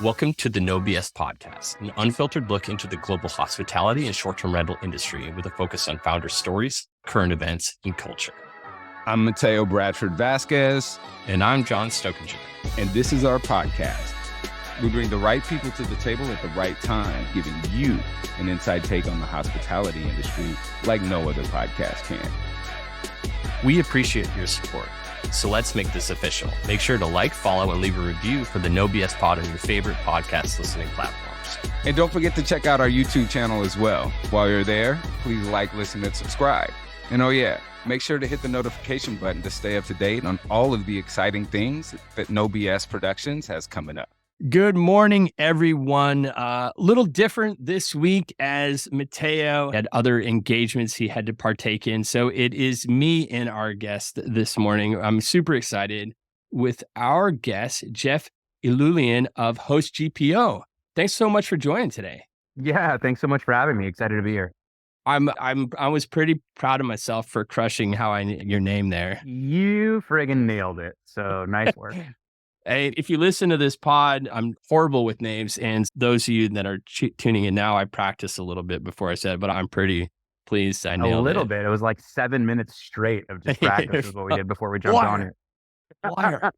Welcome to the No BS podcast, an unfiltered look into the global hospitality and short-term rental industry with a focus on founder stories, current events, and culture. I'm Mateo Bradford Vasquez. And I'm John Stokinger. And this is our podcast. We bring the right people to the table at the right time, giving you an inside take on the hospitality industry like no other podcast can. We appreciate your support. So let's make this official. Make sure to like, follow, and leave a review for the No BS Pod on your favorite podcast listening platforms. And don't forget to check out our YouTube channel as well. While you're there, please like, listen, and subscribe. And oh yeah, make sure to hit the notification button to stay up to date on all of the exciting things that No BS Productions has coming up. Good morning, everyone. Little different this week as Mateo had other engagements he had to partake in. So it is me and our guest this morning. I'm super excited with our guest, Jeff Iloulian of HostGPO. Thanks so much for joining today. Yeah, thanks so much for having me. Excited to be here. I was pretty proud of myself for crushing your name there. You friggin' nailed it. So nice work. Hey, if you listen to this pod, I'm horrible with names. And those of you that are tuning in now, I practiced a little bit before I said it, but I'm pretty pleased I nailed it. A little bit. It was like 7 minutes straight of just practice is what we did before we jumped on it. Liar.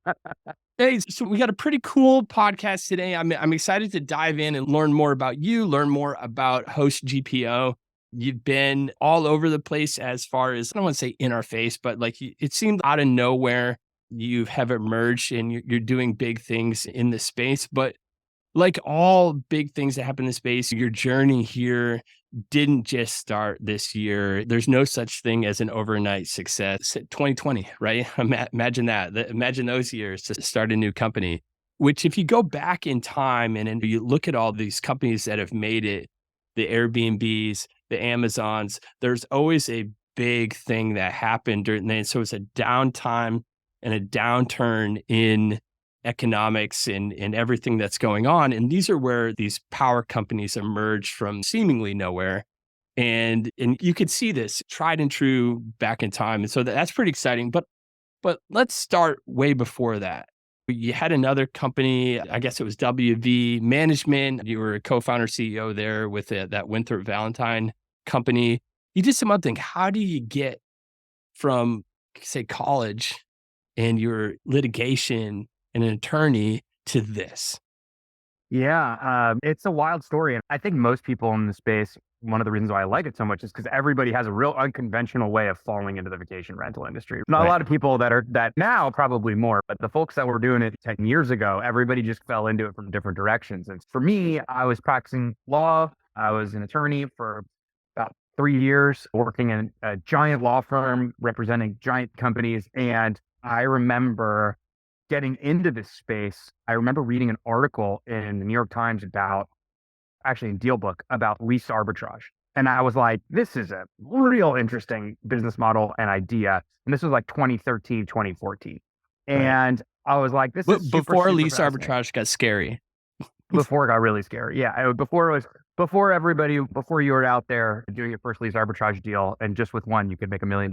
Hey, so we got a pretty cool podcast today. I'm excited to dive in and learn more about you, learn more about HostGPO. You've been all over the place as far as, I don't want to say in our face, but like it seemed out of nowhere. You have emerged and you're doing big things in this space, but like all big things that happen in the space, your journey here didn't just start this year. There's no such thing as an overnight success. 2020, right? Imagine that. Imagine those years to start a new company, which if you go back in time and you look at all these companies that have made it, the Airbnbs, the Amazons, there's always a big thing that happened during that. So it's a downtime and a downturn in economics and everything that's going on. And these are where these power companies emerge from seemingly nowhere. And you could see this tried and true back in time. And so that's pretty exciting. But let's start way before that. You had another company, I guess it was WV Management. You were a co-founder CEO there with that Winthrop Valentine company. You did some other thing. How do you get from, say, college and your litigation and an attorney to this? Yeah, it's a wild story. And I think most people in the space, one of the reasons why I like it so much is because everybody has a real unconventional way of falling into the vacation rental industry. Not a lot of people that now probably more, but the folks that were doing it 10 years ago, everybody just fell into it from different directions. And for me, I was practicing law. I was an attorney for about 3 years, working in a giant law firm representing giant companies. And I remember getting into this space. I remember reading an article in the New York Times in Deal Book about lease arbitrage. And I was like, this is a real interesting business model and idea. And this was like 2013, 2014. And I was like, this is before lease arbitrage got scary. Before it got really scary. Yeah. Before you were out there doing your first lease arbitrage deal and just with one, you could make $1 million.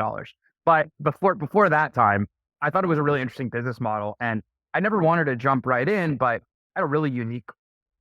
But before that time, I thought it was a really interesting business model. And I never wanted to jump right in, but I had a really unique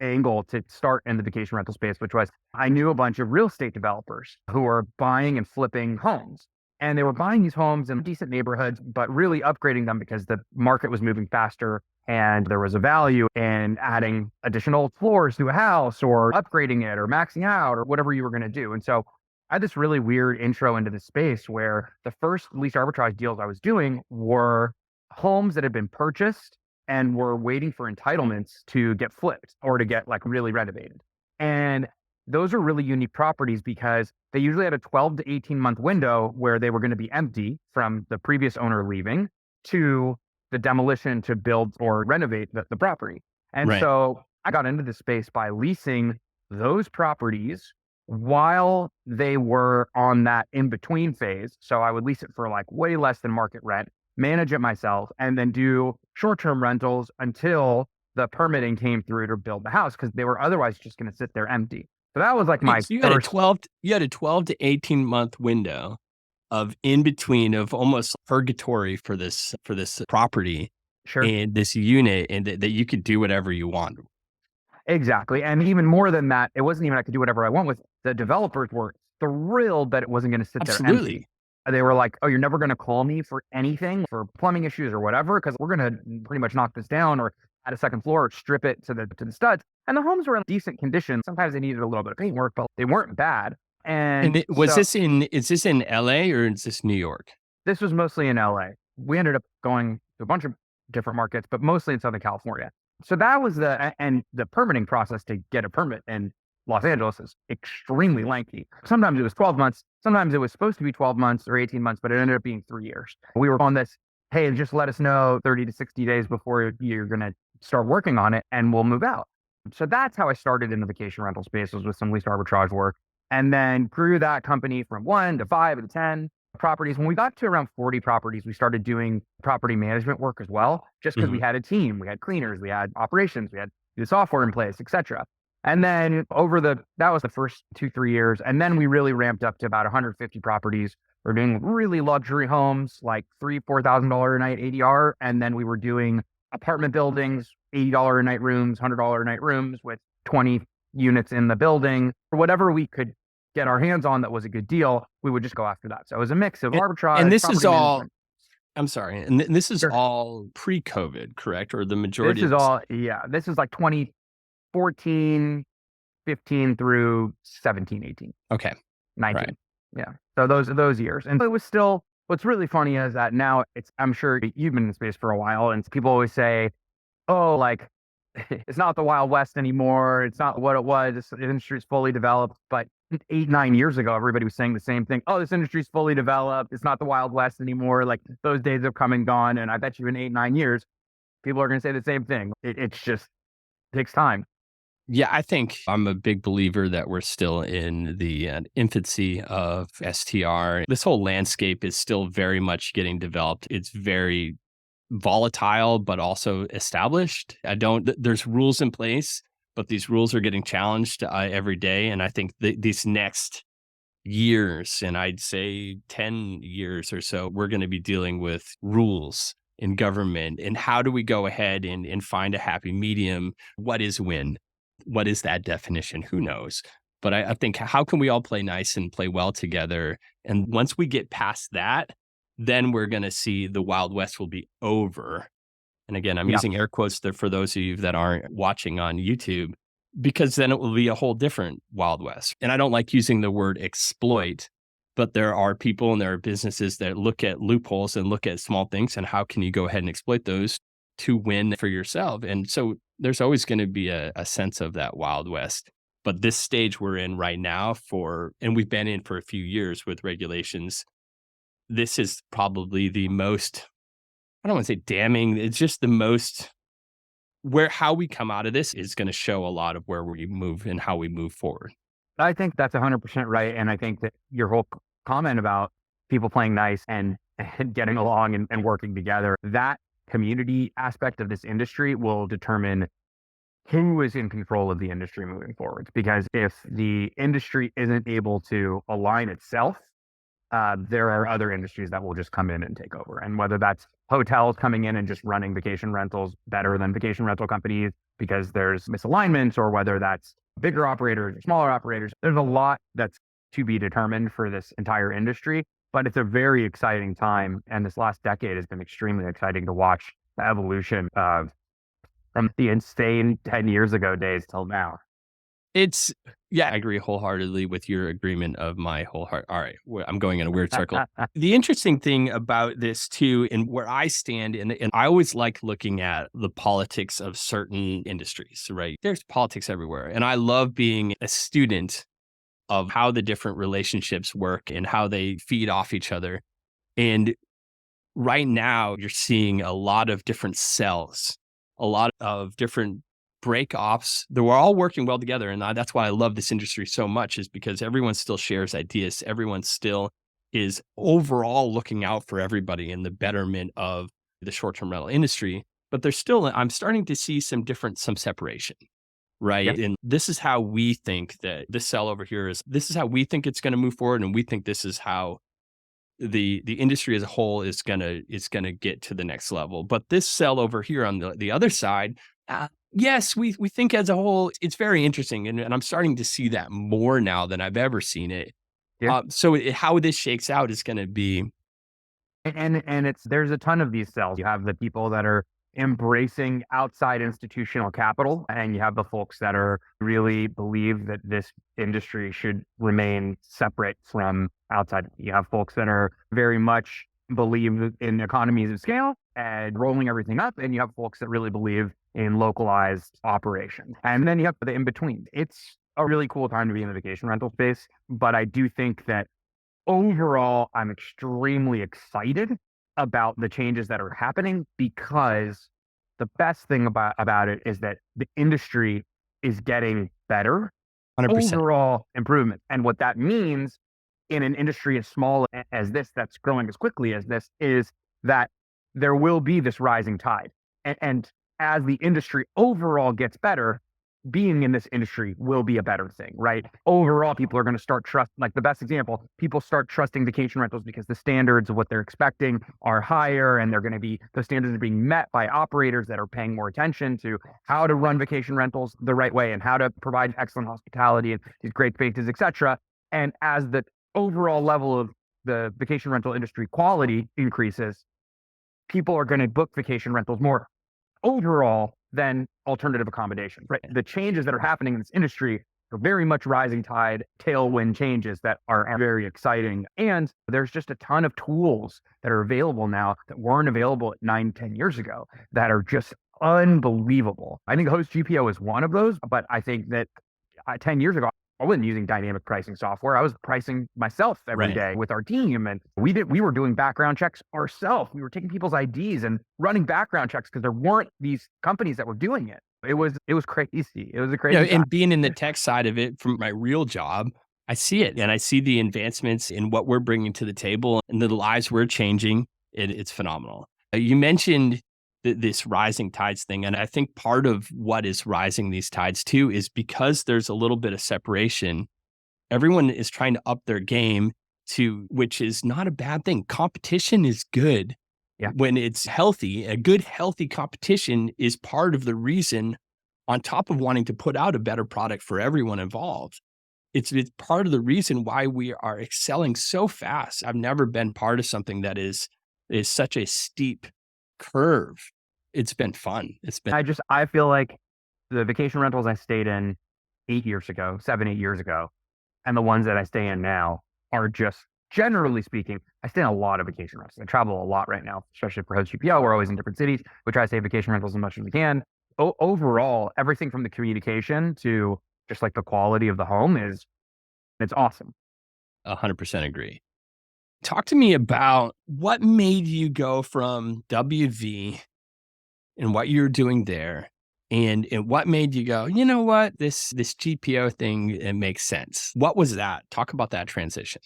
angle to start in the vacation rental space, which was I knew a bunch of real estate developers who were buying and flipping homes. And they were buying these homes in decent neighborhoods, but really upgrading them because the market was moving faster and there was a value in adding additional floors to a house or upgrading it or maxing out or whatever you were going to do. And so I had this really weird intro into the space where the first lease arbitrage deals I was doing were homes that had been purchased and were waiting for entitlements to get flipped or to get like really renovated. And those are really unique properties because they usually had a 12 to 18 month window where they were going to be empty from the previous owner leaving to the demolition to build or renovate the property. And so I got into the space by leasing those properties while they were on that in-between phase. So I would lease it for like way less than market rent, manage it myself, and then do short-term rentals until the permitting came through to build the house because they were otherwise just going to sit there empty. So that was like my so you had a 12 to 18 month window of in between of almost purgatory for this property Sure. and this unit, and that you could do whatever you want. Exactly. And even more than that, it wasn't even I could do whatever I want with. The developers were thrilled that it wasn't going to sit there empty. Absolutely. They were like, "Oh, you're never going to call me for anything, for plumbing issues or whatever, because we're going to pretty much knock this down or add a second floor or strip it to the studs." And the homes were in decent condition. Sometimes they needed a little bit of paint work, but they weren't bad. And And was so is this in LA or is this New York? this was mostly in LA. We ended up going to a bunch of different markets, but mostly in Southern California. So that was and the permitting process to get a permit in Los Angeles is extremely lengthy. Sometimes it was 12 months. Sometimes it was supposed to be 12 months or 18 months, but it ended up being 3 years. We were on this, hey, just let us know 30 to 60 days before you're going to start working on it and we'll move out. So that's how I started in the vacation rental space, was with some lease arbitrage work, and then grew that company from 1 to 5 to 10 properties. When we got to around 40 properties, we started doing property management work as well, just because we Mhm. had a team, we had cleaners, we had operations, we had the software in place, etc. And then that was the first 2, 3 years. And then we really ramped up to about 150 properties. We're doing really luxury homes, like $4,000 a night ADR. And then we were doing apartment buildings, $80 a night rooms, $100 a night rooms with 20 units in the building, or whatever we could get our hands on that was a good deal, we would just go after that. So it was a mix of And and arbitrage, this is property all management. I'm sorry, and this is Sure. all pre-COVID, correct? Or the This majority is of this. all, yeah, this is like 2014, 15 through 17, 18. Okay, right. 19. Yeah. So those years. And it was still, what's really funny is that now I'm sure you've been in the space for a while, and people always say, "Oh, like it's not the Wild West anymore. It's not what it was. The industry's fully developed." But 8, 9 years ago, everybody was saying the same thing. "Oh, this industry's fully developed. It's not the Wild West anymore." Like those days have come and gone. And I bet you in 8, 9 years, people are going to say the same thing. It's just takes time. Yeah, I think I'm a big believer that we're still in the infancy of STR. This whole landscape is still very much getting developed. It's very volatile, but also established. There's rules in place, but these rules are getting challenged every day. And I think these next years, and I'd say 10 years or so, we're going to be dealing with rules in government. And how do we go ahead and find a happy medium? What is win? What is that definition? Who knows? But I think, how can we all play nice and play well together? And once we get past that, then we're going to see the Wild West will be over. And again, I'm Yeah. using air quotes there for those of you that aren't watching on YouTube, because then it will be a whole different Wild West. And I don't like using the word exploit, but there are people and there are businesses that look at loopholes and look at small things and how can you go ahead and exploit those to win for yourself. And so there's always going to be a sense of that Wild West. But this stage we're in right now and we've been in for a few years with regulations, this is probably the most, I don't want to say damning, it's just the most, where how we come out of this is going to show a lot of where we move and how we move forward. I think that's 100% right. And I think that your whole comment about people playing nice and getting along and working together, that community aspect of this industry will determine who is in control of the industry moving forward. Because if the industry isn't able to align itself, there are other industries that will just come in and take over. And whether that's hotels coming in and just running vacation rentals better than vacation rental companies because there's misalignments, or whether that's bigger operators or smaller operators, there's a lot that's to be determined for this entire industry. But it's a very exciting time. And this last decade has been extremely exciting to watch the evolution of from the insane 10 years ago days till now. It's, yeah, I agree wholeheartedly with your agreement of my whole heart. All right, I'm going in a weird circle. The interesting thing about this too, and where I stand, and I always like looking at the politics of certain industries, right? There's politics everywhere. And I love being a student of how the different relationships work and how they feed off each other. And right now, you're seeing a lot of different cells, a lot of different break offs that were all working well together. And that's why I love this industry so much, is because everyone still shares ideas. Everyone still is overall looking out for everybody in the betterment of the short-term rental industry. But I'm starting to see some separation, right? Yep. And this is how we think that this cell over here this is how we think it's going to move forward. And we think this is how the industry as a whole is gonna get to the next level. But this cell over here on the other side, Yes, we think as a whole, it's very interesting, and I'm starting to see that more now than I've ever seen it. Yeah. How this shakes out is gonna be And it's there's a ton of these cells. You have the people that are embracing outside institutional capital, and you have the folks that are really believe that this industry should remain separate from outside. You have folks that are very much believe in economies of scale and rolling everything up, and you have folks that really believe in localized operations. And then you have the in between. It's a really cool time to be in the vacation rental space, but I do think that overall, I'm extremely excited about the changes that are happening because the best thing about it is that the industry is getting better, 100%. overall improvement. And what that means in an industry as small as this, that's growing as quickly as this, is that there will be this rising tide. And as the industry overall gets better, being in this industry will be a better thing, right? Overall, people are going to start trust. Like the best example, people start trusting vacation rentals because the standards of what they're expecting are higher, and they're going to be those standards are being met by operators that are paying more attention to how to run vacation rentals the right way and how to provide excellent hospitality and these great spaces, etc. And as the overall level of the vacation rental industry quality increases, people are going to book vacation rentals more overall than alternative accommodations, right? The changes that are happening in this industry are very much rising tide, tailwind changes that are very exciting. And there's just a ton of tools that are available now that weren't available 9, 10 years ago that are just unbelievable. I think HostGPO is one of those, but I think that 10 years ago, I wasn't using dynamic pricing software. I was pricing myself every day with our team. And we were doing background checks ourselves. We were taking people's IDs and running background checks because there weren't these companies that were doing it. It was crazy. It was a crazy time. And being in the tech side of it from my real job, I see it, and I see the advancements in what we're bringing to the table and the lives we're changing. It's phenomenal. You mentioned this rising tides thing, and I think part of what is rising these tides too is because there's a little bit of separation. Everyone is trying to up their game which is not a bad thing. Competition is good. Yeah. When it's healthy. A good, healthy competition is part of the reason, on top of wanting to put out a better product for everyone involved. It's part of the reason why we are excelling so fast. I've never been part of something that is such a steep curve. It's been fun. I feel like the vacation rentals I stayed in 8 years ago, 7, 8 years ago, and the ones that I stay in now are just, generally speaking, I stay in a lot of vacation rentals. I travel a lot right now, especially for HostGPO. We're always in different cities. We try to stay vacation rentals as much as we can. Overall, everything from the communication to just like the quality of the home it's awesome. 100% agree. Talk to me about what made you go from WV and what you're doing there, and what made you go, you know what, this GPO thing, it makes sense. What was that? Talk about that transition.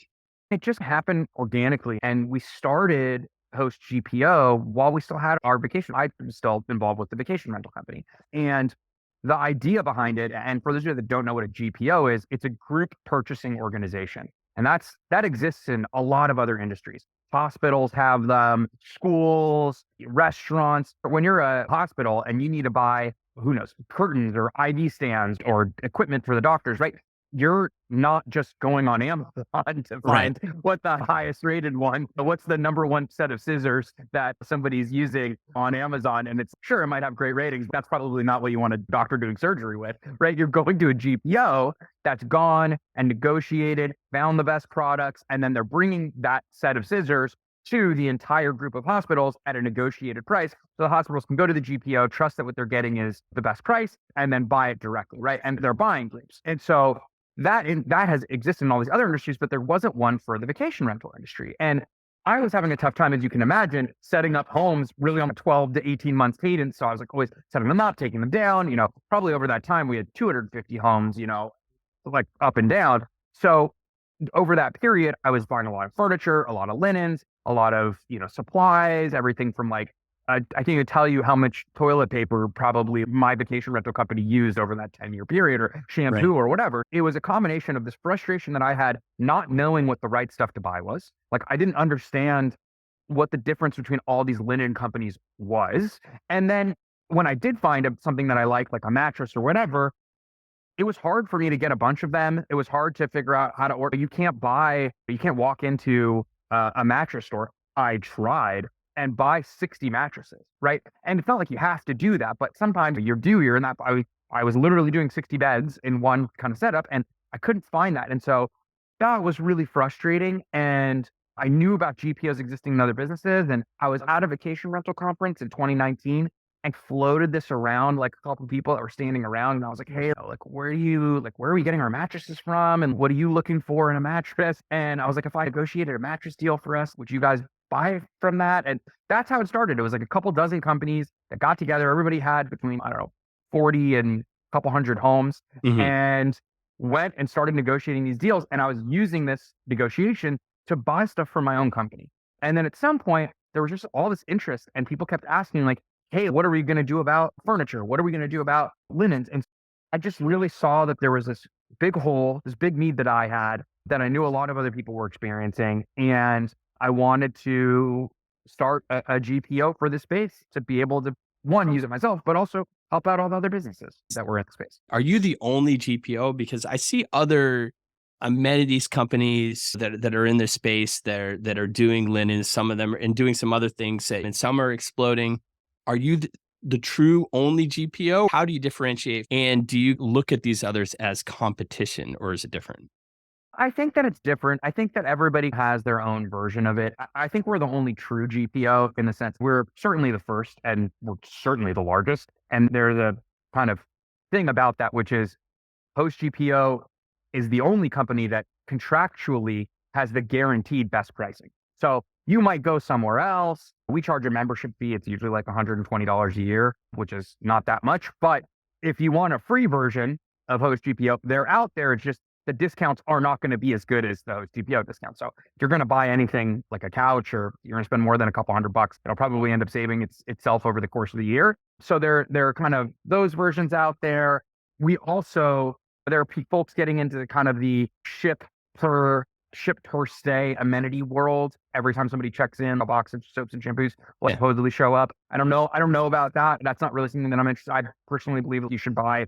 It just happened organically. And we started Host GPO while we still had our vacation. I was still involved with the vacation rental company. And the idea behind it, and for those of you that don't know what a GPO is, it's a group purchasing organization. And that exists in a lot of other industries. Hospitals have them, schools, restaurants. When you're a hospital and you need to buy, who knows, curtains or IV stands or equipment for the doctors, right? You're not just going on Amazon to find what the highest rated one, but what's the number one set of scissors that somebody's using on Amazon. And it's sure, it might have great ratings, but that's probably not what you want a doctor doing surgery with, right? You're going to a GPO that's gone and negotiated, found the best products, and then they're bringing that set of scissors to the entire group of hospitals at a negotiated price. So the hospitals can go to the GPO, trust that what they're getting is the best price, and then buy it directly, right? And they're buying groups. And so that has existed in all these other industries, but there wasn't one for the vacation rental industry. And I was having a tough time, as you can imagine, setting up homes really on a 12 to 18 months cadence. So I was like always setting them up, taking them down, probably over that time we had 250 homes, like up and down. So over that period, I was buying a lot of furniture, a lot of linens, a lot of, supplies, everything from like, I can't even tell you how much toilet paper probably my vacation rental company used over that 10-year period, or shampoo or whatever. It was a combination of this frustration that I had not knowing what the right stuff to buy was. Like I didn't understand what the difference between all these linen companies was. And then when I did find something that I liked, like a mattress or whatever, it was hard for me to get a bunch of them. It was hard to figure out how to order. You can't walk into a mattress store. I tried and buy 60 mattresses, right? And it's not like you have to do that, but sometimes you're in that. I was literally doing 60 beds in one kind of setup, and I couldn't find that. And so that was really frustrating. And I knew about GPOs existing in other businesses, and I was at a vacation rental conference in 2019 and floated this around like a couple of people that were standing around. And I was like, hey, like, where are we getting our mattresses from? And what are you looking for in a mattress? And I was like, if I negotiated a mattress deal for us, would you guys buy from that? And that's how it started. It was like a couple dozen companies that got together. Everybody had between, I don't know, 40 and a couple hundred homes, and went and started negotiating these deals. And I was using this negotiation to buy stuff for my own company. And then at some point, there was just all this interest, and people kept asking, like, hey, what are we going to do about furniture? What are we going to do about linens? And I just really saw that there was this big hole, this big need that I had, that I knew a lot of other people were experiencing. And I wanted to start a GPO for this space to be able to, one, use it myself, but also help out all the other businesses that were in the space. Are you the only GPO? Because I see other amenities companies that are in this space that are doing linens, some of them, and doing some other things, and some are exploding. Are you the true only GPO? How do you differentiate? And do you look at these others as competition, or is it different? I think that it's different. I think that everybody has their own version of it. I think we're the only true GPO in the sense we're certainly the first, and we're certainly the largest. And there's a kind of thing about that, which is HostGPO is the only company that contractually has the guaranteed best pricing. So you might go somewhere else. We charge a membership fee. It's usually like $120 a year, which is not that much. But if you want a free version of HostGPO, they're out there. It's just the discounts are not going to be as good as the HostGPO discount. So if you're going to buy anything like a couch, or you're going to spend more than a couple $100, it'll probably end up saving itself over the course of the year. So there are kind of those versions out there. There are folks getting into kind of the ship per stay amenity world. Every time somebody checks in, a box of soaps and shampoos will supposedly show up. I don't know about that. That's not really something that I'm interested. I personally believe that you should buy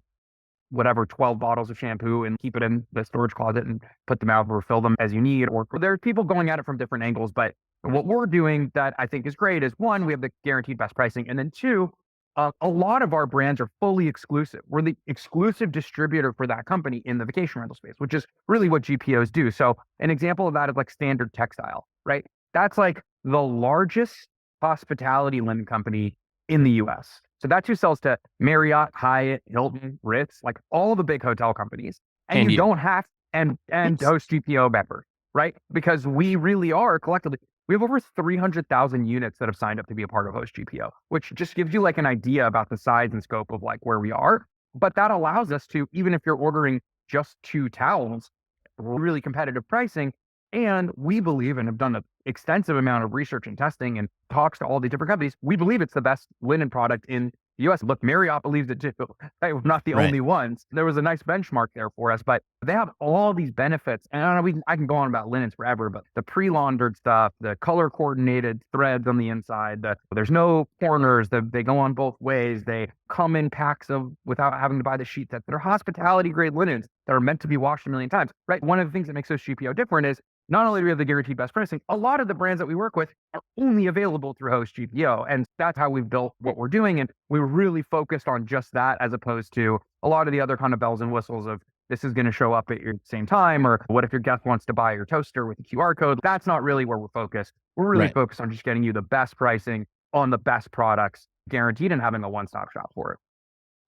whatever 12 bottles of shampoo and keep it in the storage closet and put them out or fill them as you need. Or there are people going at it from different angles. But what we're doing that I think is great is, one, we have the guaranteed best pricing. And then two, a lot of our brands are fully exclusive. We're the exclusive distributor for that company in the vacation rental space, which is really what GPOs do. So an example of that is like Standard Textile, right? That's like the largest hospitality linen company in the US. So that's who sells to Marriott, Hyatt, Hilton, Ritz, like all the big hotel companies. And you don't have, and HostGPO members, right? Because we really are collectively, we have over 300,000 units that have signed up to be a part of HostGPO, which just gives you like an idea about the size and scope of like where we are. But that allows us to, even if you're ordering just 2 towels, really competitive pricing. And we believe, and have done an extensive amount of research and testing and talks to all the different companies, we believe it's the best linen product in the US. Look, Marriott believes it too. Hey, we're not the only ones. There was a nice benchmark there for us, but they have all these benefits. And I can go on about linens forever, but the pre-laundered stuff, the color coordinated threads on the inside, there's no corners, they go on both ways. They come in packs without having to buy the sheet sets. They're hospitality grade linens that are meant to be washed a million times, right? One of the things that makes HostGPO different is not only do we have the guaranteed best pricing, a lot of the brands that we work with are only available through HostGPO. And that's how we've built what we're doing. And we were really focused on just that, as opposed to a lot of the other kind of bells and whistles of this is going to show up at your same time, or what if your guest wants to buy your toaster with a QR code? That's not really where we're focused. We're really focused on just getting you the best pricing on the best products, guaranteed, and having a one-stop shop for it.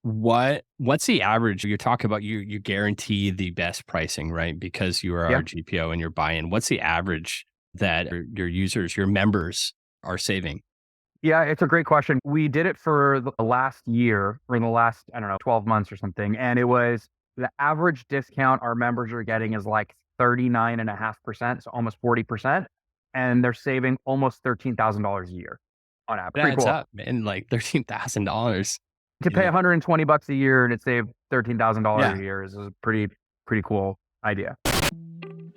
What's the average? You're talking about you guarantee the best pricing, right? Because you are our GPO and you're buying. What's the average that your users, your members are saving? Yeah, it's a great question. We did it for the last year, or in the last, 12 months or something. And it was the average discount our members are getting is like 39.5%, so almost 40%. And they're saving almost $13,000 a year on average. That's up, man, like $13,000. To pay $120 a year and it saved $13,000 a year is a pretty cool idea.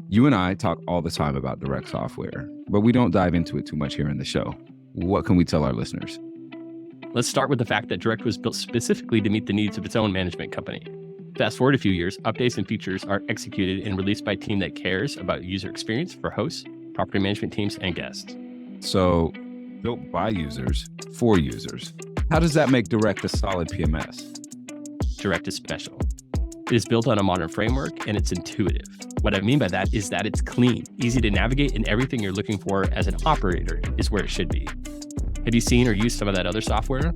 You and I talk all the time about direct software, but we don't dive into it too much here in the show. What can we tell our listeners? Let's start with the fact that Direct was built specifically to meet the needs of its own management company. Fast forward a few years, updates and features are executed and released by a team that cares about user experience for hosts, property management teams, and guests. So, built by users, for users. How does that make Direct a solid PMS? Direct is special. It is built on a modern framework and it's intuitive. What I mean by that is that it's clean, easy to navigate, and everything you're looking for as an operator is where it should be. Have you seen or used some of that other software?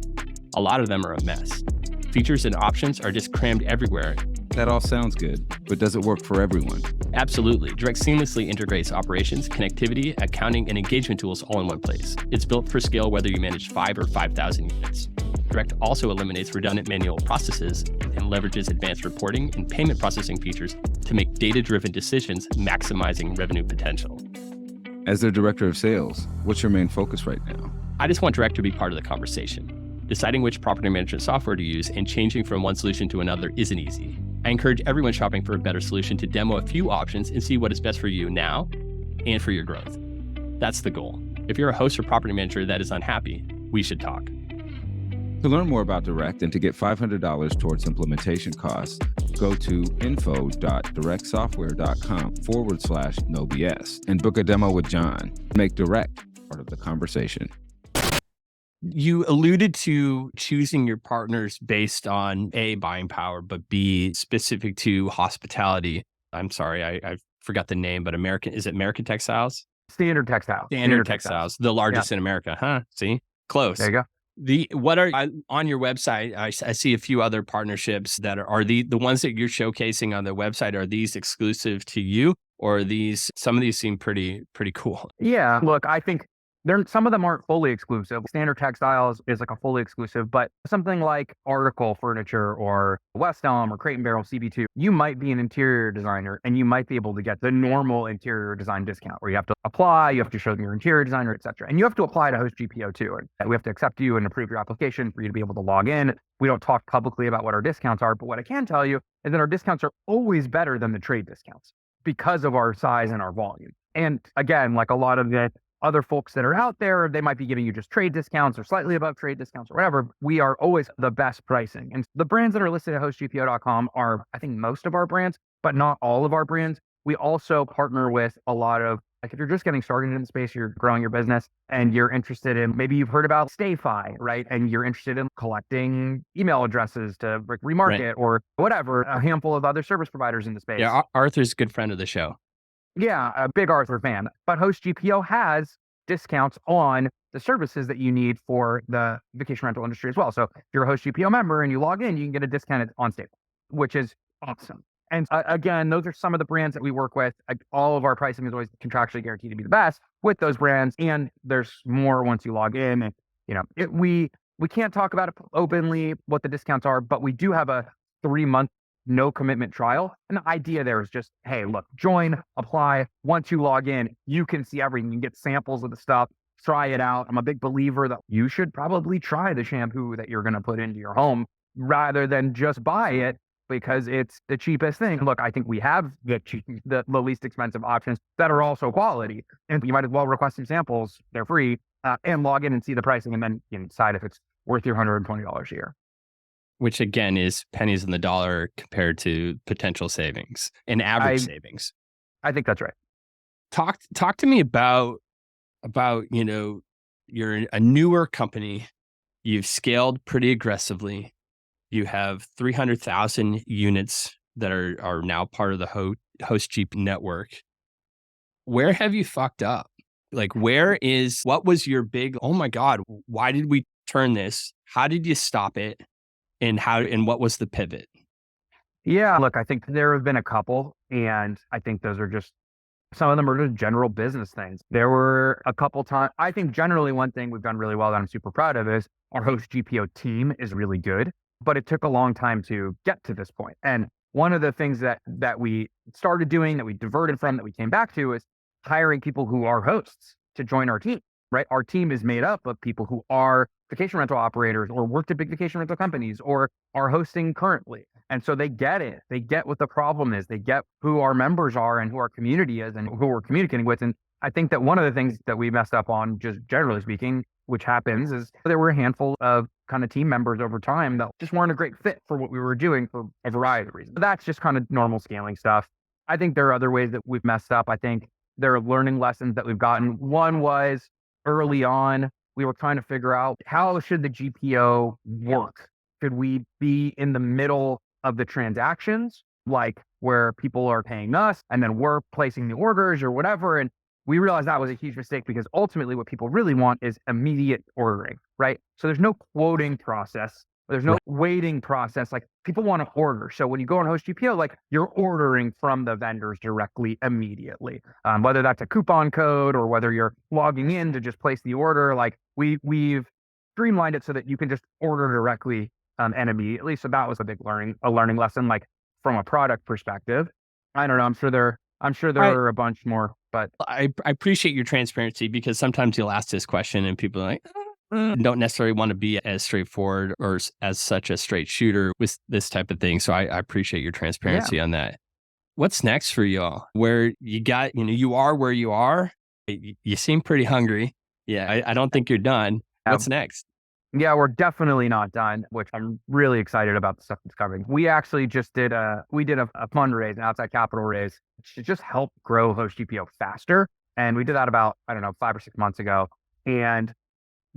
A lot of them are a mess. Features and options are just crammed everywhere. That all sounds good, but does it work for everyone? Absolutely. Direct seamlessly integrates operations, connectivity, accounting, and engagement tools all in one place. It's built for scale whether you manage 5 or 5,000 units. Direct also eliminates redundant manual processes and leverages advanced reporting and payment processing features to make data-driven decisions, maximizing revenue potential. As their director of sales, what's your main focus right now? I just want Direct to be part of the conversation. Deciding which property management software to use and changing from one solution to another isn't easy. I encourage everyone shopping for a better solution to demo a few options and see what is best for you now and for your growth. That's the goal. If you're a host or property manager that is unhappy, we should talk. To learn more about Direct and to get $500 towards implementation costs, go to info.directsoftware.com/NoBS and book a demo with John. Make Direct part of the conversation. You alluded to choosing your partners based on A, buying power, but B, specific to hospitality. I'm sorry, I forgot the name, but is it American Textiles? Standard Textiles. Standard Textiles, the largest in America, huh? See? Close. There you go. On your website, I see a few other partnerships that are the ones that you're showcasing on the website. Are these exclusive to you, or some of these seem pretty cool? Yeah, look, I think some of them aren't fully exclusive. Standard Textiles is like a fully exclusive, but something like Article Furniture or West Elm or Crate and Barrel CB2, you might be an interior designer and you might be able to get the normal interior design discount where you have to apply, you have to show them your interior designer, et cetera. And you have to apply to HostGPO too. And we have to accept you and approve your application for you to be able to log in. We don't talk publicly about what our discounts are, but what I can tell you is that our discounts are always better than the trade discounts because of our size and our volume. And again, like a lot of the other folks that are out there, they might be giving you just trade discounts or slightly above trade discounts or whatever. We are always the best pricing. And the brands that are listed at hostgpo.com are, I think, most of our brands, but not all of our brands. We also partner with a lot of, like if you're just getting started in the space, you're growing your business and you're interested in, maybe you've heard about StayFi, right? And you're interested in collecting email addresses to remarket or whatever, a handful of other service providers in the space. Yeah, Arthur's a good friend of the show. Yeah, a big Arthur fan. But HostGPO has discounts on the services that you need for the vacation rental industry as well. So if you're a HostGPO member and you log in, you can get a discount on Stable, which is awesome. And again, those are some of the brands that we work with. All of our pricing is always contractually guaranteed to be the best with those brands. And there's more once you log in. And, we can't talk about it openly, what the discounts are, but we do have a 3-month no commitment trial. And the idea there is just, hey, look, join, apply. Once you log in, you can see everything. You can get samples of the stuff, try it out. I'm a big believer that you should probably try the shampoo that you're going to put into your home rather than just buy it because it's the cheapest thing. Look, I think we have the least expensive options that are also quality. And you might as well request some samples. They're free and log in and see the pricing and then you can decide if it's worth your $120 a year. Which again is pennies in the dollar compared to potential savings and average savings. I think that's right. Talk to me about you're a newer company. You've scaled pretty aggressively. You have 300,000 units that are now part of the HostGPO network. Where have you fucked up? Like, what was your big, oh my God, why did we turn this? How did you stop it? And what was the pivot? Yeah, look, I think there have been a couple, and I think those are just, some of them are just general business things. There were a couple times, I think generally one thing we've done really well that I'm super proud of is our HostGPO team is really good, but it took a long time to get to this point. And one of the things that we started doing, that we diverted from, that we came back to is hiring people who are hosts to join our team, right? Our team is made up of people who are vacation rental operators or worked at big vacation rental companies or are hosting currently. And so they get it. They get what the problem is. They get who our members are and who our community is and who we're communicating with. And I think that one of the things that we messed up on, just generally speaking, which happens, is there were a handful of kind of team members over time that just weren't a great fit for what we were doing for a variety of reasons. But that's just kind of normal scaling stuff. I think there are other ways that we've messed up. I think there are learning lessons that we've gotten. One was early on, we were trying to figure out how should the GPO work? Should we be in the middle of the transactions, like where people are paying us and then we're placing the orders or whatever? And we realized that was a huge mistake because ultimately what people really want is immediate ordering, right? So there's no quoting process. There's no waiting process. Like people want to order. So when you go on HostGPO, like you're ordering from the vendors directly immediately, whether that's a coupon code or whether you're logging in to just place the order. Like we've streamlined it so that you can just order directly and immediately. So that was a learning lesson, like from a product perspective. I don't know. I'm sure there are a bunch more, but I appreciate your transparency because sometimes you'll ask this question and people are like, don't necessarily want to be as straightforward or as such a straight shooter with this type of thing. So I appreciate your transparency on that. What's next for y'all? Where you got, you are where you are. You seem pretty hungry. Yeah, I don't think you're done. What's next? Yeah, we're definitely not done, which I'm really excited about the stuff that's coming. We actually just did a fundraise, an outside capital raise to just help grow HostGPO faster. And we did that about, 5 or 6 months ago. And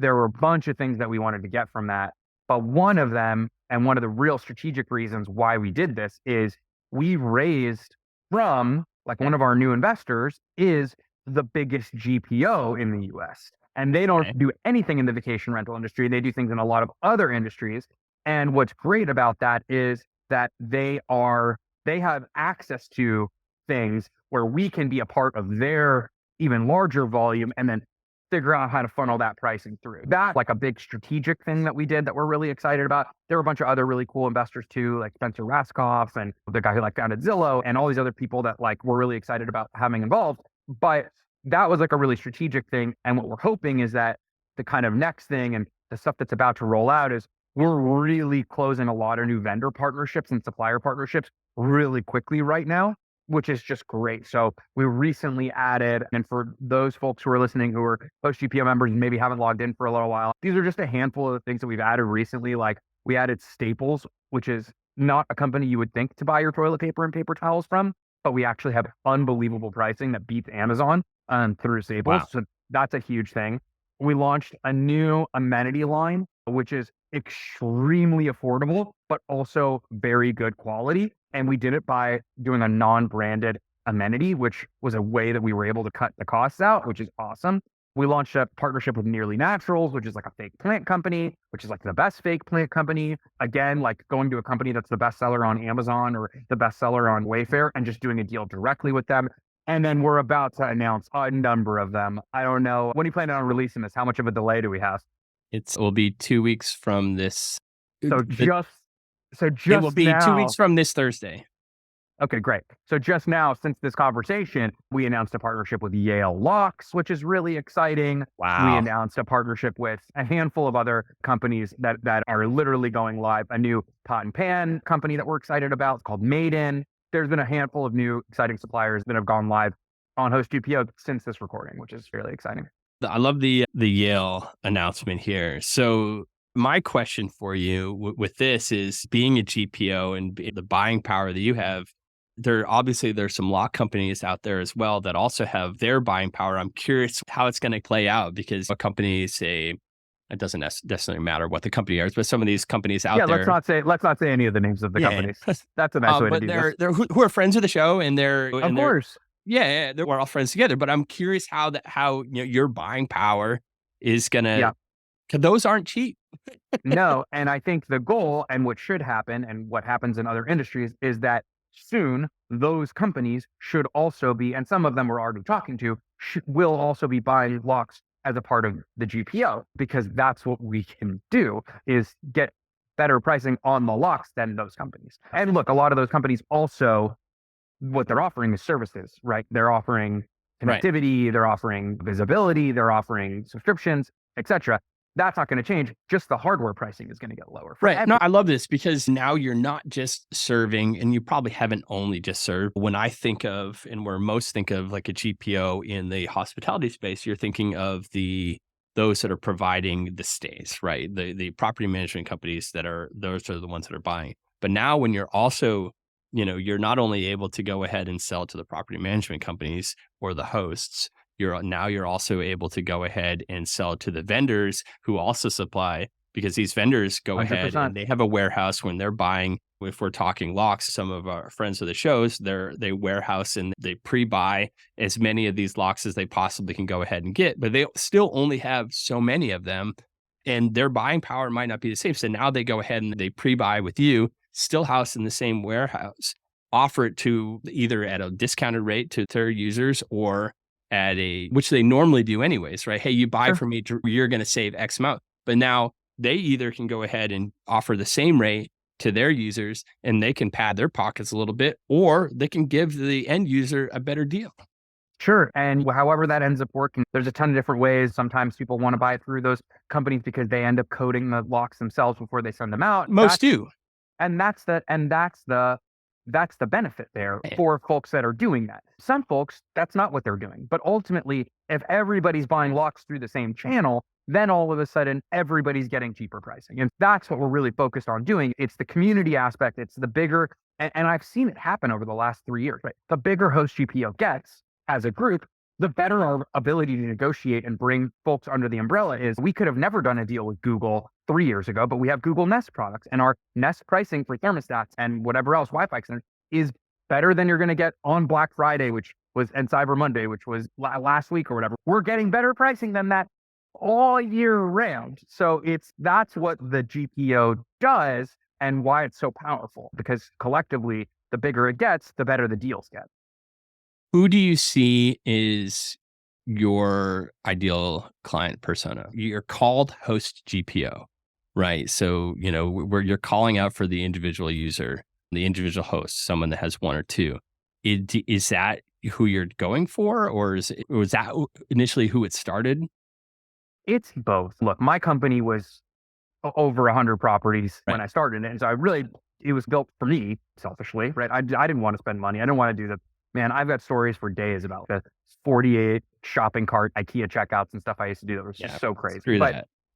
there were a bunch of things that we wanted to get from that. But one of them, and one of the real strategic reasons why we did this, is we raised from, like, one of our new investors is the biggest GPO in the US. And they don't do anything in the vacation rental industry. They do things in a lot of other industries. And what's great about that is that they have access to things where we can be a part of their even larger volume and then figure out how to funnel that pricing through. That's like a big strategic thing that we did that we're really excited about. There were a bunch of other really cool investors too, like Spencer Raskoff and the guy who founded Zillow and all these other people that we're really excited about having involved. But that was a really strategic thing. And what we're hoping is that the kind of next thing and the stuff that's about to roll out is we're really closing a lot of new vendor partnerships and supplier partnerships really quickly right now, which is just great. So we recently added, and for those folks who are listening who are HostGPO members and maybe haven't logged in for a little while, these are just a handful of the things that we've added recently. Like we added Staples, which is not a company you would think to buy your toilet paper and paper towels from, but we actually have unbelievable pricing that beats Amazon through Staples. Wow. So that's a huge thing. We launched a new amenity line, which is extremely affordable, but also very good quality. And we did it by doing a non-branded amenity, which was a way that we were able to cut the costs out, which is awesome. We launched a partnership with Nearly Naturals, which is a fake plant company, which is the best fake plant company. Again, going to a company that's the bestseller on Amazon or the bestseller on Wayfair and just doing a deal directly with them. And then we're about to announce a number of them. I don't know. When are you planning on releasing this? How much of a delay do we have? It will be 2 weeks from this. It will be now, 2 weeks from this Thursday. Okay, great. So just now, since this conversation, we announced a partnership with Yale Locks, which is really exciting. Wow. We announced a partnership with a handful of other companies that are literally going live. A new pot and pan company that we're excited about called Maiden. There's been a handful of new exciting suppliers that have gone live on HostGPO since this recording, which is really exciting. I love the Yale announcement here. So my question for you with this is, being a GPO and the buying power that you have, there's some lock companies out there as well that also have their buying power. I'm curious how it's going to play out, because a company say, it doesn't necessarily matter what the company is, but some of these companies out there. Yeah, let's not say any of the names of the companies. That's a nice way to do this. But they're who are friends of the show, and of course. We're all friends together. But I'm curious how your buying power is gonna. Because those aren't cheap. No, and I think the goal and what should happen, and what happens in other industries, is that soon those companies should also be, and some of them we're already talking to, will also be buying locks as a part of the GPO, because that's what we can do, is get better pricing on the locks than those companies. And look, a lot of those companies also, what they're offering is services, right? They're offering connectivity, they're offering visibility, they're offering subscriptions, etc. That's not going to change. Just the hardware pricing is going to get lower. Right. No, I love this, because now you're not just serving, and you probably haven't only just served. When I think of, and where most think of a GPO in the hospitality space, you're thinking of the those that are providing the stays, right? The property management companies those are the ones that are buying. But now when you're also, you're not only able to go ahead and sell to the property management companies or the hosts, you're also able to go ahead and sell to the vendors who also supply, because these vendors go ahead 100%. and they have a warehouse when they're buying. If we're talking locks, some of our friends of the shows, they warehouse and they pre-buy as many of these locks as they possibly can go ahead and get, but they still only have so many of them and their buying power might not be the same. So now they go ahead and they pre-buy with you, still house in the same warehouse, offer it to either at a discounted rate to their users or which they normally do anyways, right? Hey, you buy Sure. from me, you're going to save X amount. But now they either can go ahead and offer the same rate to their users and they can pad their pockets a little bit, or they can give the end user a better deal. Sure. And however that ends up working, there's a ton of different ways. Sometimes people want to buy through those companies because they end up coding the locks themselves before they send them out. Most do. And that's the benefit there Yeah. for folks that are doing that. Some folks, that's not what they're doing. But ultimately, if everybody's buying locks through the same channel, then all of a sudden everybody's getting cheaper pricing. And that's what we're really focused on doing. It's the community aspect. It's the bigger, and I've seen it happen over the last 3 years, right? The bigger HostGPO gets as a group, the better our ability to negotiate and bring folks under the umbrella is. We could have never done a deal with Google 3 years ago, but we have Google Nest products, and our Nest pricing for thermostats and whatever else Wi-Fi extender is better than you're going to get on Black Friday, and Cyber Monday, which was last week or whatever. We're getting better pricing than that all year round. So that's what the GPO does and why it's so powerful, because collectively, the bigger it gets, the better the deals get. Who do you see is your ideal client persona? You're called host GPO, right? So, where you're calling out for the individual user, the individual host, someone that has one or two. Is that who you're going for, or was that initially who it started? It's both. Look, my company was over 100 properties when Right. I started. And so it was built for me selfishly, right? I didn't want to spend money. I didn't want to do man, I've got stories for days about the 48 shopping cart IKEA checkouts and stuff I used to do that was just so crazy.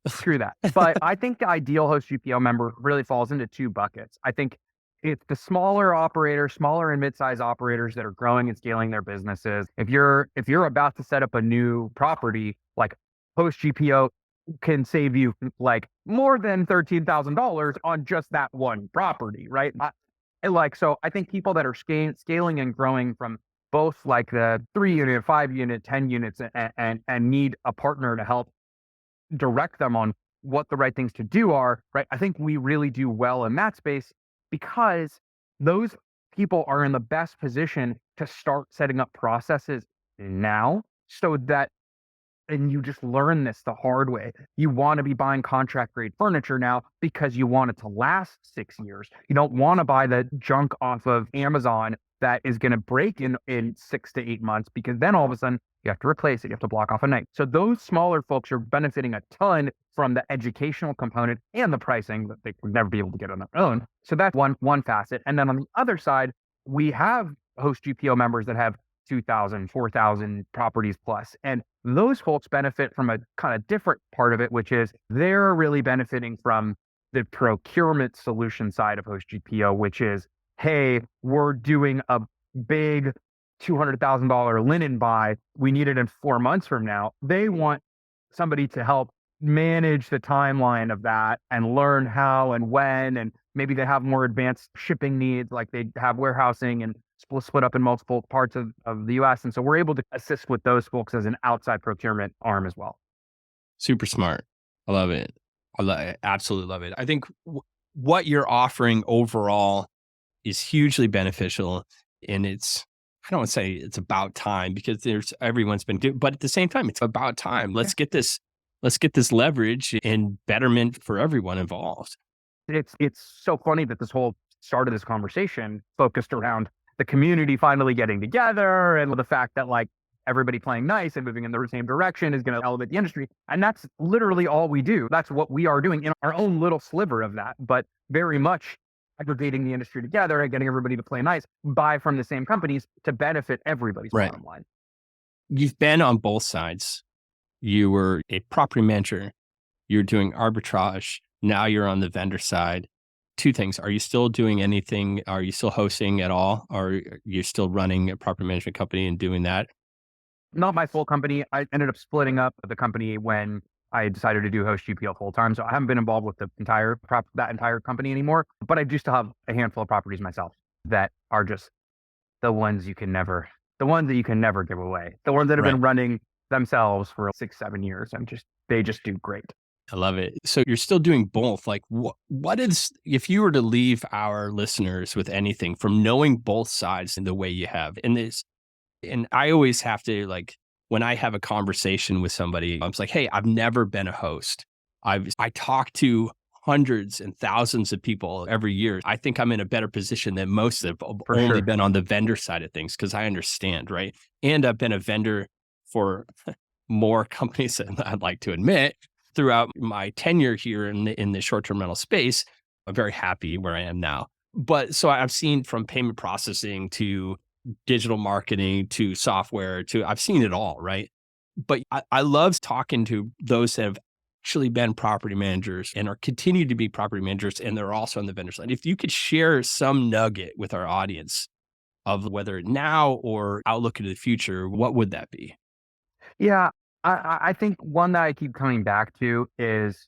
Screw that. But I think the ideal host GPO member really falls into two buckets. I think it's the smaller and mid-size operators that are growing and scaling their businesses. If you're about to set up a new property, like host GPO can save you like more than $13,000 on just that one property, right? So I think people that are scaling and growing from both like the 3-unit, 5-unit, 10 units and need a partner to help direct them on what the right things to do are, right? I think we really do well in that space because those people are in the best position to start setting up processes now, so that, and you just learn this the hard way. You want to be buying contract grade furniture now because you want it to last 6 years. You don't want to buy the junk off of Amazon that is going to break in 6 to 8 months, because then all of a sudden you have to replace it. You have to block off a night. So those smaller folks are benefiting a ton from the educational component and the pricing that they would never be able to get on their own. So that's one facet. And then on the other side, we have host GPO members that have 2,000, 4,000 properties plus. And those folks benefit from a kind of different part of it, which is they're really benefiting from the procurement solution side of host GPO, which is, hey, we're doing a big $200,000 linen buy. We need it in 4 months from now. They want somebody to help manage the timeline of that and learn how and when, and maybe they have more advanced shipping needs, like they have warehousing and split up in multiple parts of the US. And so we're able to assist with those folks as an outside procurement arm as well. Super smart. I love it. Absolutely love it. I think what you're offering overall is hugely beneficial, and I don't want to say it's about time, because everyone's been doing, but at the same time, it's about time. Let's get this leverage and betterment for everyone involved. It's so funny that this whole start of this conversation focused around the community finally getting together and the fact that like everybody playing nice and moving in the same direction is going to elevate the industry. And that's literally all we do. That's what we are doing in our own little sliver of that, but very much aggregating the industry together and getting everybody to play nice, buy from the same companies to benefit everybody's Right. bottom line. You've been on both sides. You were a property manager. You're doing arbitrage. Now you're on the vendor side. Two things. Are you still doing anything? Are you still hosting at all? Or are you still running a property management company and doing that? Not my full company. I ended up splitting up the company when I decided to do HostGPO full time. So I haven't been involved with that entire company anymore. But I do still have a handful of properties myself that are just the ones the ones that you can never give away. The ones that have Right. been running themselves for 6, 7 years and they just do great. I love it. So you're still doing both. Like what is, if you were to leave our listeners with anything from knowing both sides in the way you have, and I always have to, like, when I have a conversation with somebody, I'm just like, hey, I've never been a host. I talk to hundreds and thousands of people every year. I think I'm in a better position than most that have For only sure. been on the vendor side of things because I understand, right? And I've been a vendor for more companies than I'd like to admit throughout my tenure here in the short-term rental space. I'm very happy where I am now. But so I've seen from payment processing to digital marketing to software to, I've seen it all, right? But I love talking to those that have actually been property managers and are continue to be property managers, and they're also on the vendor side. If you could share some nugget with our audience of whether now or outlook into the future, what would that be? Yeah. I think one that I keep coming back to is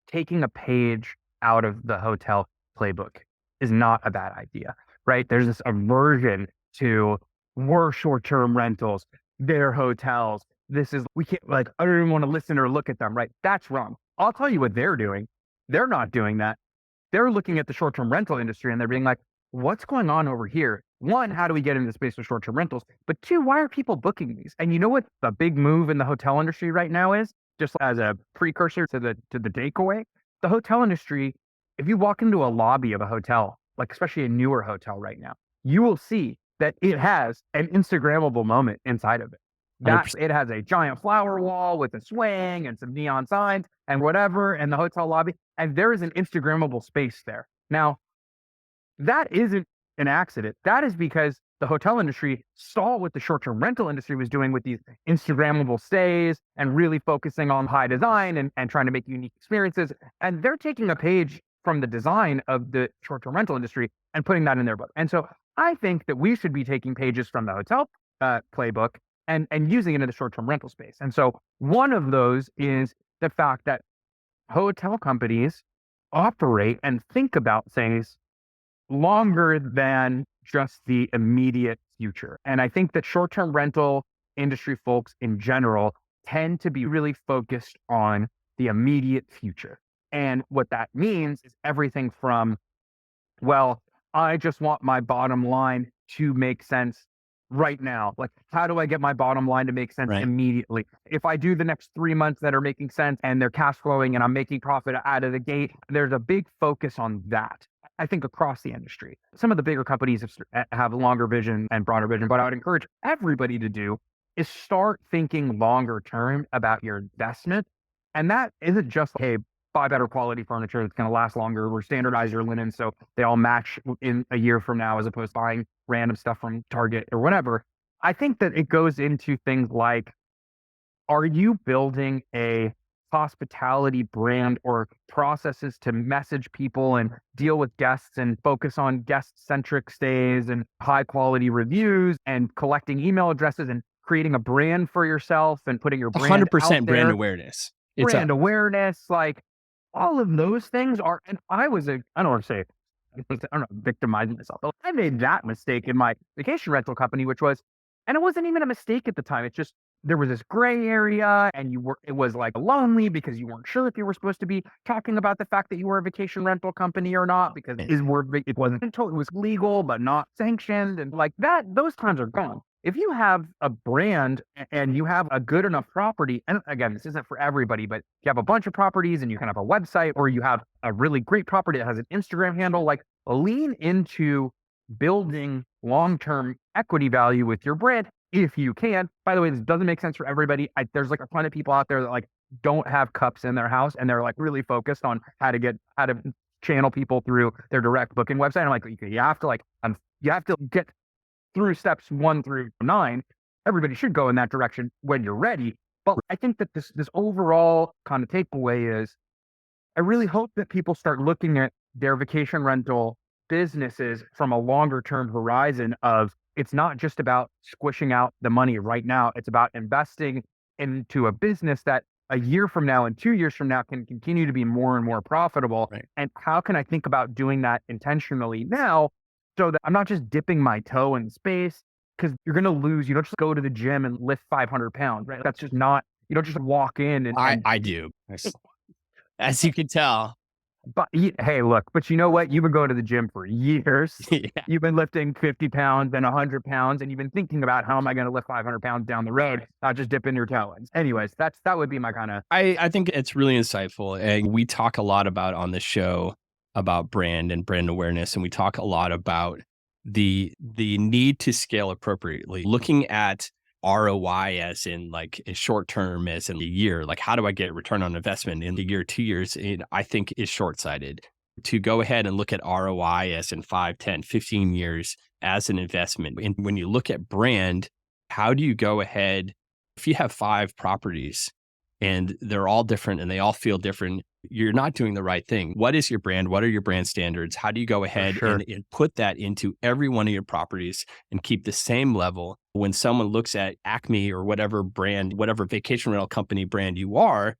taking a page out of the hotel playbook is not a bad idea, right? There's this aversion to we're short-term rentals, they're hotels. We can't, like, I don't even want to listen or look at them, right? That's wrong. I'll tell you what they're doing. They're not doing that. They're looking at the short-term rental industry and they're being like, what's going on over here? One, how do we get into the space of short-term rentals? But two, why are people booking these? And you know what the big move in the hotel industry right now is? Just as a precursor to the takeaway, the hotel industry, if you walk into a lobby of a hotel, like especially a newer hotel right now, you will see that it has an Instagrammable moment inside of it. That 100%. it has a giant flower wall with a swing and some neon signs and whatever, and the hotel lobby, and there is an Instagrammable space there. Now, that isn't an accident. That is because the hotel industry saw what the short-term rental industry was doing with these Instagrammable stays and really focusing on high design and trying to make unique experiences. And they're taking a page from the design of the short-term rental industry and putting that in their book. And so I think that we should be taking pages from the hotel playbook and using it in the short-term rental space. And so one of those is the fact that hotel companies operate and think about things longer than just the immediate future. And I think that short-term rental industry folks in general tend to be really focused on the immediate future. And what that means is everything from, well, I just want my bottom line to make sense right now. Like, how do I get my bottom line to make sense Right. immediately? If I do the next 3 months that are making sense and they're cash flowing and I'm making profit out of the gate, there's a big focus on that. I think across the industry, some of the bigger companies have longer vision and broader vision, but I would encourage everybody to do is start thinking longer term about your investment. And that isn't just, hey, buy better quality furniture that's going to last longer or standardize your linen so they all match in a year from now as opposed to buying random stuff from Target or whatever. I think that it goes into things like, are you building a hospitality brand or processes to message people and deal with guests and focus on guest-centric stays and high quality reviews and collecting email addresses and creating a brand for yourself and putting your brand out 100% brand there, awareness. It's a brand awareness, like all of those things are, and I don't want to say, I don't know, victimizing myself, but I made that mistake in my vacation rental company, which was, and it wasn't even a mistake at the time. It's just, there was this gray area and it was like lonely because you weren't sure if you were supposed to be talking about the fact that you were a vacation rental company or not, because it wasn't until it was legal, but not sanctioned. And like that, those times are gone. If you have a brand and you have a good enough property, and again, this isn't for everybody, but you have a bunch of properties and you can have a website or you have a really great property that has an Instagram handle, like lean into building long-term equity value with your brand if you can. By the way, this doesn't make sense for everybody. There's like a ton of people out there that like don't have cups in their house and they're like really focused on how to channel people through their direct booking website. I'm like, you have to get through steps 1 through 9. Everybody should go in that direction when you're ready. But I think that this overall kind of takeaway is I really hope that people start looking at their vacation rental businesses from a longer term horizon of it's not just about squishing out the money right now. It's about investing into a business that a year from now and 2 years from now can continue to be more and more profitable. Right. And how can I think about doing that intentionally now so that I'm not just dipping my toe in space? Because you're going to lose. You don't just go to the gym and lift 500 pounds, right? That's just not, you don't just walk in I do. As you can tell. but hey, look, but you know what? You've been going to the gym for years. Yeah. You've been lifting 50 pounds and 100 pounds, and you've been thinking about how am I going to lift 500 pounds down the road, not just dip in your toe. Anyways, that would be my kind of. I think it's really insightful. And we talk a lot about on the show about brand and brand awareness. And we talk a lot about the need to scale appropriately, looking at ROI as in like a short term, as in a year. Like, how do I get return on investment in the year, 2 years? I think is short sighted. To go ahead and look at ROI as in 5, 10, 15 years as an investment. And when you look at brand, how do you go ahead? If you have 5 properties and they're all different and they all feel different, you're not doing the right thing. What is your brand? What are your brand standards? How do you go ahead Sure. and put that into every one of your properties and keep the same level? When someone looks at Acme or whatever brand, whatever vacation rental company brand you are,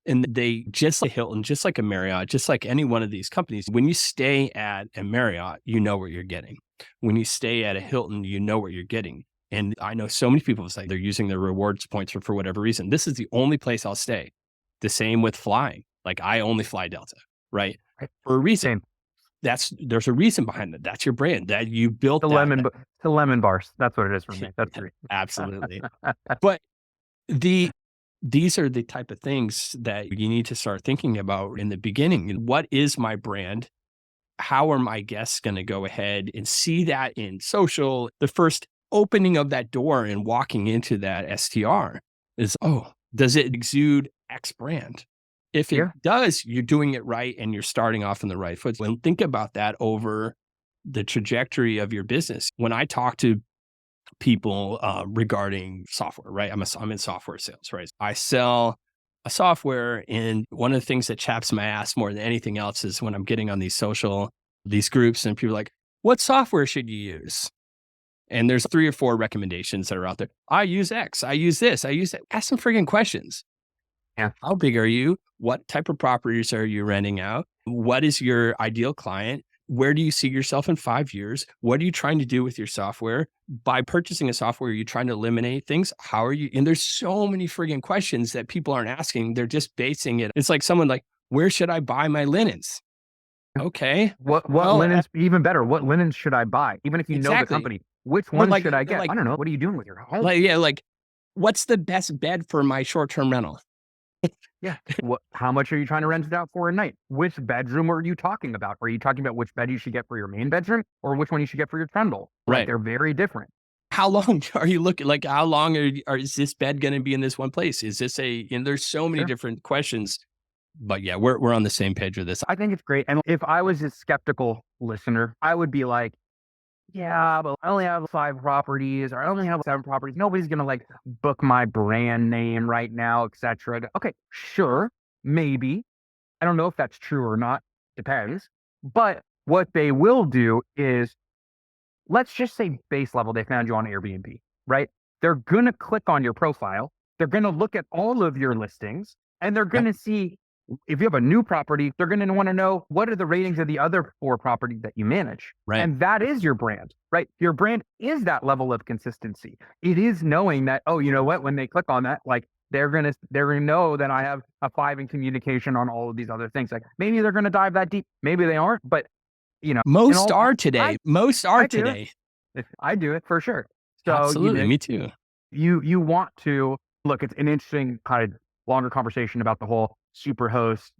and they just like Hilton, just like a Marriott, just like any one of these companies, when you stay at a Marriott, you know what you're getting. When you stay at a Hilton, you know what you're getting. And I know so many people say they're using their rewards points for whatever reason. This is the only place I'll stay. The same with flying. Like, I only fly Delta, right? Right. For a reason. Same. There's a reason behind that. That's your brand that you built. The lemon bars. That's what it is for me. That's the reason. Absolutely. But these are the type of things that you need to start thinking about in the beginning. What is my brand? How are my guests going to go ahead and see that in social? The first opening of that door and walking into that STR is, oh, does it exude X brand? If it does, you're doing it right and you're starting off in the right foot. And think about that over the trajectory of your business. When I talk to people regarding software, right? I'm in software sales, right? I sell a software, and one of the things that chaps my ass more than anything else is when I'm getting on these groups and people are like, what software should you use? And there's 3 or 4 recommendations that are out there. I use X, I use this, I use that. Ask some friggin' questions. Yeah. How big are you? What type of properties are you renting out? What is your ideal client? Where do you see yourself in 5 years? What are you trying to do with your software? By purchasing a software, are you trying to eliminate things? How are you? And there's so many friggin' questions that people aren't asking. They're just basing it. It's like someone like, where should I buy my linens? Okay. What linens, even better, what linens should I buy? Even if you know the company, which one should I get? I don't know. What are you doing with your home? Like, what's the best bed for my short-term rental? Yeah. How much are you trying to rent it out for a night? Which bedroom are you talking about? Are you talking about which bed you should get for your main bedroom or which one you should get for your trundle? Right. They're very different. How long are you looking? Like, how long is this bed going to be in this one place? Is this and there's so many different questions. But yeah, we're on the same page with this. I think it's great. And if I was a skeptical listener, I would be like, yeah, but I only have 5 properties or I only have 7 properties. Nobody's going to like book my brand name right now, etc. Okay, sure, maybe. I don't know if that's true or not. Depends. But what they will do is, let's just say base level, they found you on Airbnb, right? They're going to click on your profile. They're going to look at all of your listings and they're going to see if you have a new property, they're going to want to know what are the ratings of the other 4 properties that you manage. Right. And that is your brand, right? Your brand is that level of consistency. It is knowing that, oh, you know what? When they click on that, like they're going to know that I have a 5 in communication on all of these other things. Like maybe they're going to dive that deep. Maybe they aren't, but most are today. I do it for sure. So absolutely. Me too. You want to look, it's an interesting kind of longer conversation about the whole Superhost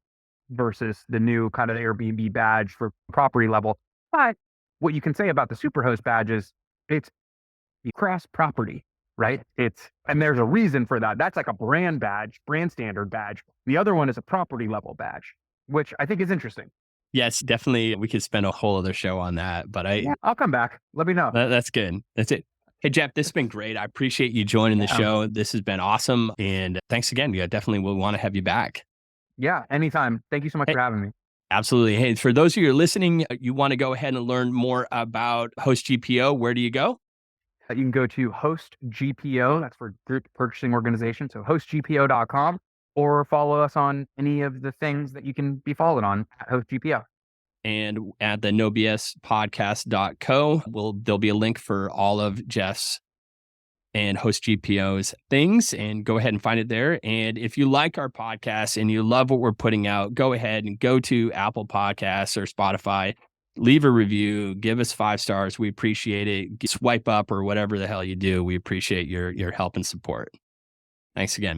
versus the new kind of Airbnb badge for property level. But what you can say about the Superhost badge is it's cross property, right? And there's a reason for that. That's like a brand badge, brand standard badge. The other one is a property level badge, which I think is interesting. Yes, definitely. We could spend a whole other show on that, but I'll come back. Let me know. That's good. That's it. Hey, Jeff, this has been great. I appreciate you joining the Yeah. show. This has been awesome. And thanks again. Yeah, definitely will want to have you back. Yeah, anytime. Thank you so much Hey, for having me. absolutely. Hey, for those of you who are listening, you want to go ahead and learn more about HostGPO, where do you go? You can go to HostGPO, that's for group purchasing organization, so hostgpo.com, or follow us on any of the things that you can be followed on at HostGPO. And at the nobspodcast.co, there'll be a link for all of Jeff's and HostGPO's things, and go ahead and find it there. And if you like our podcast and you love what we're putting out, go ahead and go to Apple Podcasts or Spotify, leave a review, give us 5 stars. We appreciate it. Swipe up or whatever the hell you do. We appreciate your help and support. Thanks again.